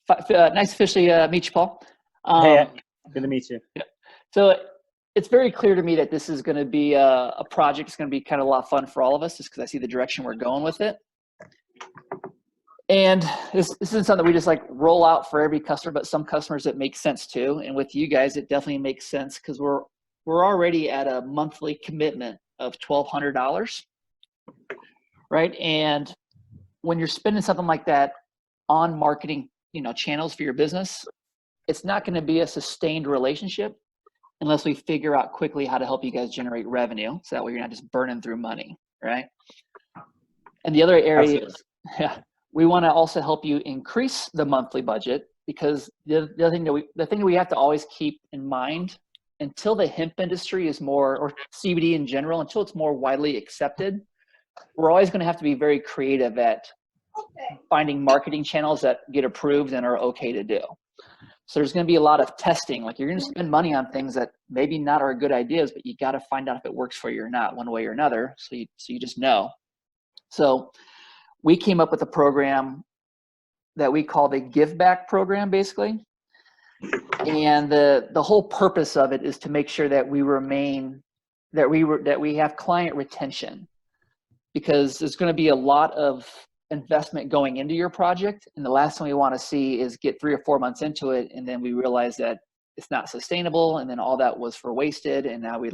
Nice to officially meet you, Paul. Hey, good to meet you. Yeah. So it's very clear to me that this is going to be a project. It's going to be kind of a lot of fun for all of us, just because I see the direction we're going with it. And this isn't something that we just like roll out for every customer, but some customers it makes sense to. And with you guys, it definitely makes sense because we're already at a monthly commitment of $1,200, right? And when you're spending something like that on marketing, channels for your business, it's not going to be a sustained relationship unless we figure out quickly how to help you guys generate revenue, so that way you're not just burning through money, right? And the other area is, we want to also help you increase the monthly budget, because the thing that we have to always keep in mind, until the hemp industry is more, or CBD in general, until it's more widely accepted, we're always going to have to be very creative at finding marketing channels that get approved and are okay to do. So there's going to be a lot of testing. Like, you're going to spend money on things that maybe not are good ideas, but you got to find out if it works for you or not, one way or another. So you just know. So we came up with a program that we call the Give Back program, basically. And the whole purpose of it is to make sure that we have client retention, because there's going to be a lot of investment going into your project, and the last thing we want to see is get 3 or 4 months into it and then we realize that it's not sustainable, and then all that was for wasted, and now we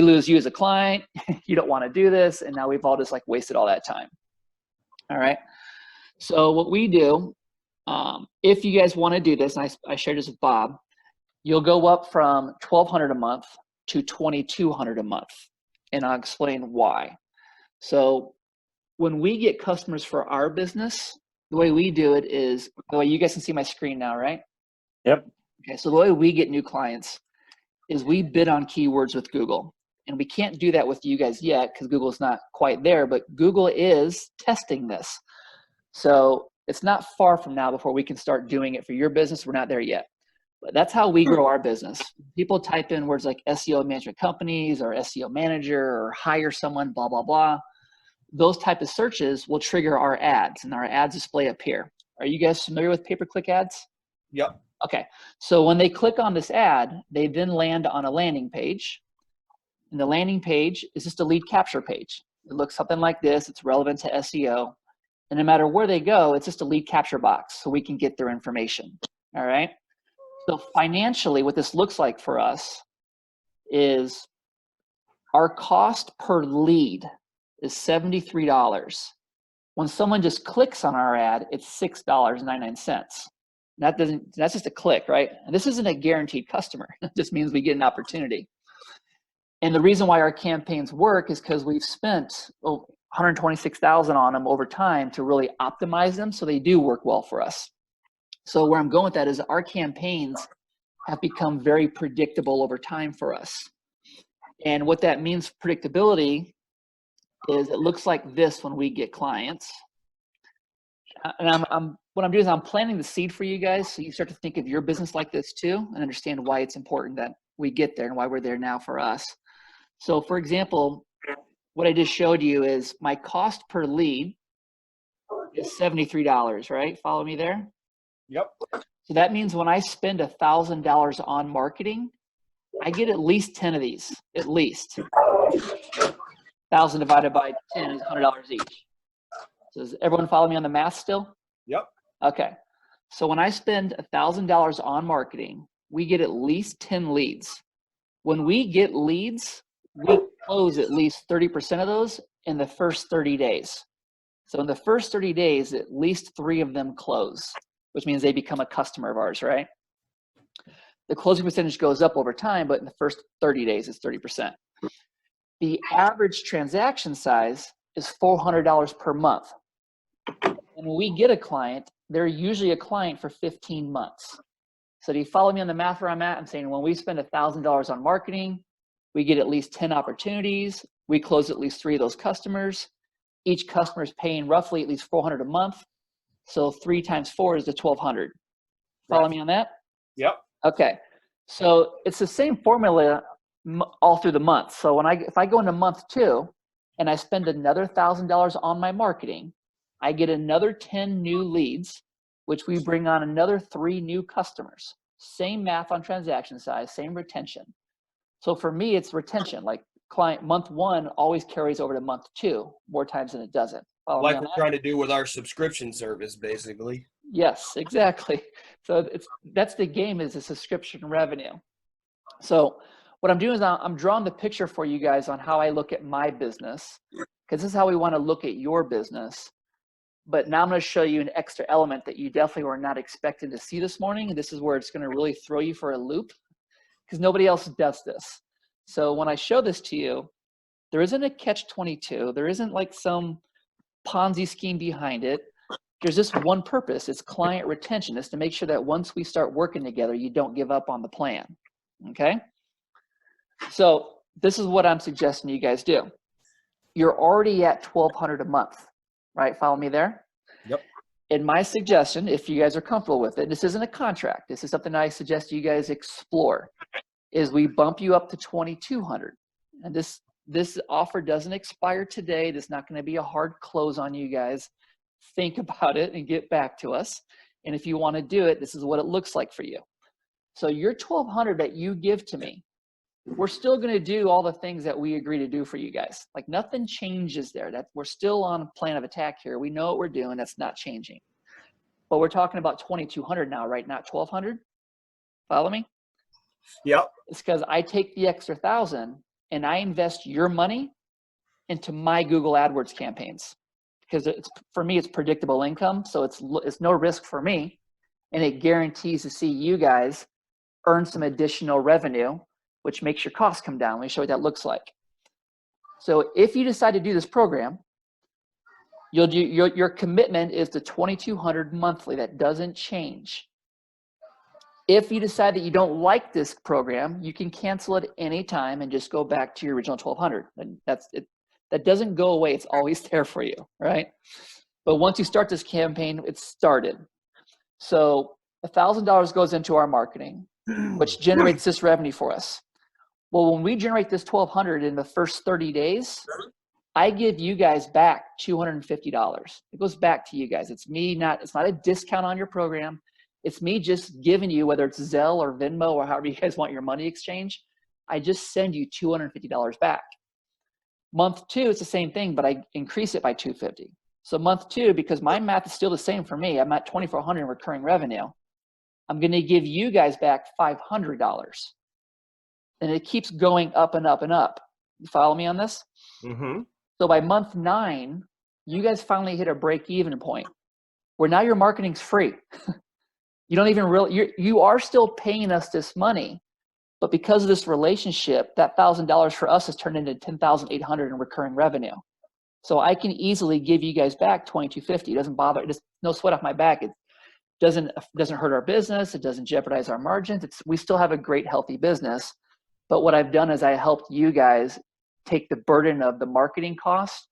lose you as a client. You don't want to do this, and now we've all just wasted all that time. All right, so what we do, if you guys want to do this, and I shared this with Bob, you'll go up from $1,200 a month to $2,200 a month, and I'll explain why. So when we get customers for our business, the way we do it is, the way you guys can see my screen now, right? Yep. Okay, so the way we get new clients is we bid on keywords with Google. And we can't do that with you guys yet because Google's not quite there, but Google is testing this. So it's not far from now before we can start doing it for your business. We're not there yet. But that's how we grow our business. People type in words like SEO management companies or SEO manager or hire someone, blah, blah, blah. Those type of searches will trigger our ads, and our ads display up here. Are you guys familiar with pay-per-click ads? Yep. Okay, so when they click on this ad, they then land on a landing page. And the landing page is just a lead capture page. It looks something like this. It's relevant to SEO. And no matter where they go, it's just a lead capture box so we can get their information. All right? So financially, what this looks like for us is our cost per lead is $73. When someone just clicks on our ad, it's $6.99. That's just a click, right? And this isn't a guaranteed customer. It just means we get an opportunity. And the reason why our campaigns work is because we've spent $126,000 on them over time to really optimize them, so they do work well for us. So where I'm going with that is our campaigns have become very predictable over time for us. And what that means, predictability, is it looks like this when we get clients. And what I'm doing is I'm planting the seed for you guys, so you start to think of your business like this too, and understand why it's important that we get there and why we're there now for us. So for example, what I just showed you is my cost per lead is $73, right? Follow me there? Yep. So that means when I spend $1,000 on marketing, I get at least 10 of these, at least. 1,000 divided by 10 is $100 each. So does everyone follow me on the math still? Yep. Okay. So when I spend $1,000 on marketing, we get at least 10 leads. When we get leads, we close at least 30% of those in the first 30 days. So in the first 30 days, at least 3 of them close, which means they become a customer of ours, right? The closing percentage goes up over time, but in the first 30 days, it's 30%. The average transaction size is $400 per month. And when we get a client, they're usually a client for 15 months. So do you follow me on the math where I'm at? I'm saying when we spend $1,000 on marketing, we get at least 10 opportunities. We close at least 3 of those customers. Each customer is paying roughly at least $400 a month. So 3 times 4 is the $1,200. Follow me on that? Yep. Okay. So it's the same formula all through the month. So if I go into month 2 and I spend another $1,000 on my marketing, I get another 10 new leads, which we bring on another 3 new customers. Same math on transaction size, same retention. So for me, it's retention. Like client month 1 always carries over to month 2 more times than it doesn't. Follow me Like on we're that? trying to do with our subscription service, basically. Yes, exactly. So that's the game, is the subscription revenue. So what I'm doing is I'm drawing the picture for you guys on how I look at my business, because this is how we want to look at your business. But now I'm going to show you an extra element that you definitely were not expecting to see this morning. And this is where it's going to really throw you for a loop, because nobody else does this. So when I show this to you, there isn't a catch-22. There isn't like some Ponzi scheme behind it. There's just one purpose. It's client retention. It's to make sure that once we start working together, you don't give up on the plan. Okay? So this is what I'm suggesting you guys do. You're already at $1,200 a month, right? Follow me there? Yep. And my suggestion, if you guys are comfortable with it, this isn't a contract. This is something I suggest you guys explore, is we bump you up to $2,200. And this offer doesn't expire today. This is not going to be a hard close on you guys. Think about it and get back to us. And if you want to do it, this is what it looks like for you. So your $1,200 that you give to me, we're still going to do all the things that we agree to do for you guys. Like nothing changes there. That we're still on a plan of attack here. We know what we're doing. That's not changing. But we're talking about $2,200 now, right? Not $1,200. Follow me? Yep. It's because I take the extra $1,000 and I invest your money into my Google AdWords campaigns, because for me, it's predictable income. So it's no risk for me, and it guarantees to see you guys earn some additional revenue, which makes your costs come down. Let me show you what that looks like. So if you decide to do this program, you'll do your commitment is to $2,200 monthly. That doesn't change. If you decide that you don't like this program, you can cancel it anytime and just go back to your original $1,200. And that's it. That doesn't go away. It's always there for you, right? But once you start this campaign, it's started. So $1,000 goes into our marketing, which generates this revenue for us. Well, when we generate this $1,200 in the first 30 days, I give you guys back $250. It goes back to you guys. It's not a discount on your program. It's me just giving you, whether it's Zelle or Venmo or however you guys want your money exchange, I just send you $250 back. Month 2, it's the same thing, but I increase it by $250. So month 2, because my math is still the same for me, I'm at $2,400 in recurring revenue, I'm going to give you guys back $500. And it keeps going up and up and up. You follow me on this? Mm-hmm. So by month 9, you guys finally hit a break-even point where now your marketing's free. You don't even really, you are still paying us this money, but because of this relationship, that $1,000 for us has turned into $10,800 in recurring revenue. So I can easily give you guys back $2,250. It doesn't bother. It's no sweat off my back. It doesn't hurt our business. It doesn't jeopardize our margins. We still have a great, healthy business. But what I've done is I helped you guys take the burden of the marketing cost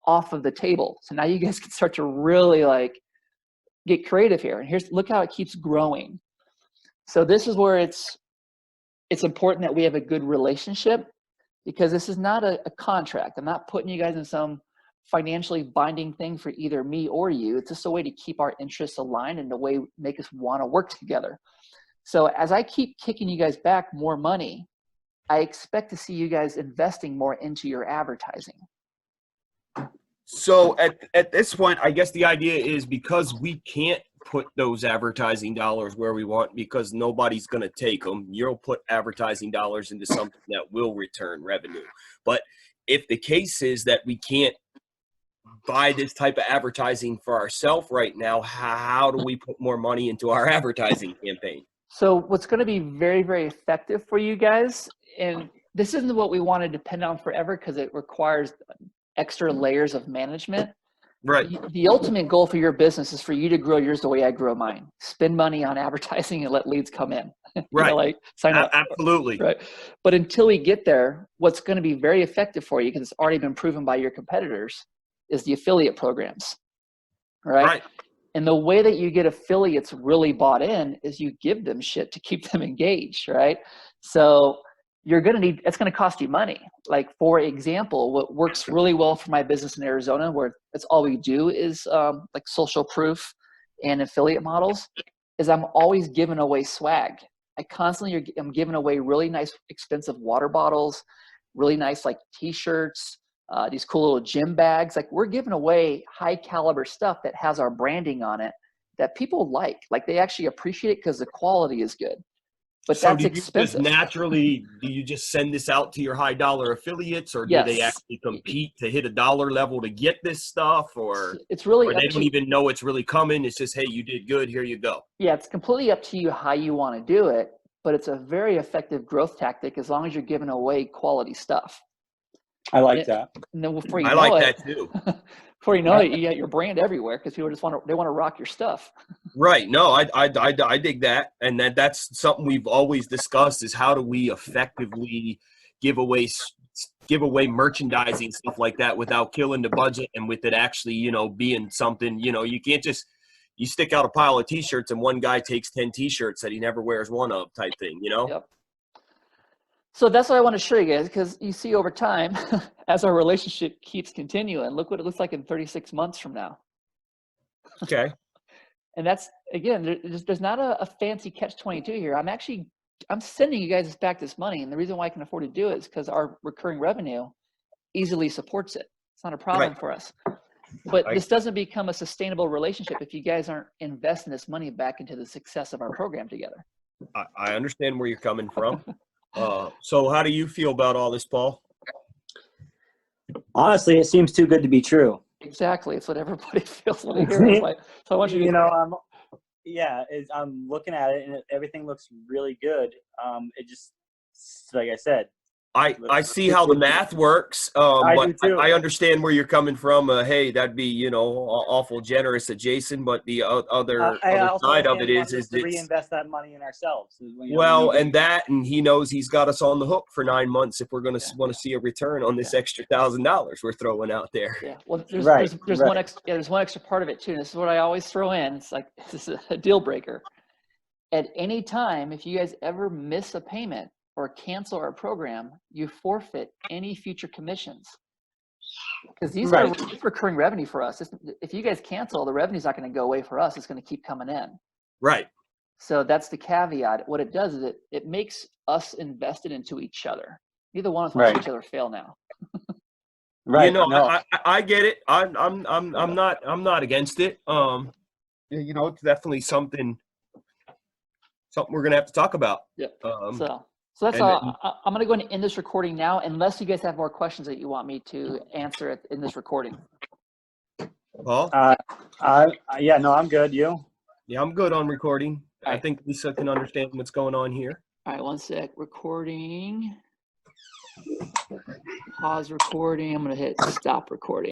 off of the table. So now you guys can start to really like get creative here. And look how it keeps growing. So this is where it's important that we have a good relationship, because this is not a contract. I'm not putting you guys in some financially binding thing for either me or you. It's just a way to keep our interests aligned and the way make us want to work together. So as I keep kicking you guys back more money, I expect to see you guys investing more into your advertising. So at this point, I guess the idea is, because we can't put those advertising dollars where we want because nobody's going to take them, you'll put advertising dollars into something that will return revenue. But if the case is that we can't buy this type of advertising for ourselves right now, how do we put more money into our advertising campaign? So what's going to be very, very effective for you guys, and this isn't what we want to depend on forever because it requires extra layers of management. Right. The ultimate goal for your business is for you to grow yours the way I grow mine. Spend money on advertising and let leads come in. Right. Like sign up. Absolutely. Right. But until we get there, what's going to be very effective for you, because it's already been proven by your competitors, is the affiliate programs. Right. And the way that you get affiliates really bought in is you give them shit to keep them engaged. Right. So it's going to cost you money. Like, for example, what works really well for my business in Arizona, where that's all we do is like social proof and affiliate models is I'm always giving away swag. I constantly am giving away really nice, expensive water bottles, really nice like t-shirts, these cool little gym bags. Like we're giving away high caliber stuff that has our branding on it that people like. Like they actually appreciate it because the quality is good. But so that's expensive. Do you just send this out to your high dollar affiliates, or do Yes. they actually compete to hit a dollar level to get this stuff, or it's really or they don't even know it's really coming? It's just, hey, you did good, here you go. Yeah, it's completely up to you how you want to do it, but it's a very effective growth tactic as long as you're giving away quality stuff. I like that. And then before you I know like it, that too. before you know it, you got your brand everywhere because people just want to rock your stuff. Right. No, I dig that. And that's something we've always discussed is how do we effectively give away merchandising, stuff like that, without killing the budget and with it actually, being something, you can't just, you stick out a pile of t-shirts and one guy takes 10 t-shirts that he never wears one of type thing, Yep. So that's what I want to show you guys, because you see over time, as our relationship keeps continuing, look what it looks like in 36 months from now. Okay. And that's, again, there's not a fancy catch-22 here. I'm sending you guys back this money. And the reason why I can afford to do it is because our recurring revenue easily supports it. It's not a problem for us. But this doesn't become a sustainable relationship if you guys aren't investing this money back into the success of our program together. I understand where you're coming from. So how do you feel about all this, Paul? Honestly, it seems too good to be true. Exactly. It's what everybody feels when they hear it. Like, so I want you to I'm looking at it and everything looks really good. It just, like I said, I see how the math works, but do too. I understand where you're coming from. Hey, that'd be awful generous of Jason, but the other side of it is to reinvest that money in ourselves. And he knows he's got us on the hook for 9 months if we're going to want to see a return on this extra $1,000 we're throwing out there. Yeah. Well, there's one extra part of it too. And this is what I always throw in. It's like this is a deal breaker. At any time, if you guys ever miss a payment or cancel our program, you forfeit any future commissions. Because these are recurring revenue for us. If you guys cancel, the revenue's not going to go away for us. It's going to keep coming in. Right. So that's the caveat. What it does is it makes us invested into each other. Neither one of us wants each other fail now. Right. I get it. I'm not against it. It's definitely something we're gonna have to talk about. Yeah. So that's all. I'm going to go ahead and end this recording now, unless you guys have more questions that you want me to answer in this recording. Paul? I'm good. You? Yeah, I'm good on recording. All right. I think Lisa can understand what's going on here. All right, one sec. Recording. Pause recording. I'm going to hit stop recording.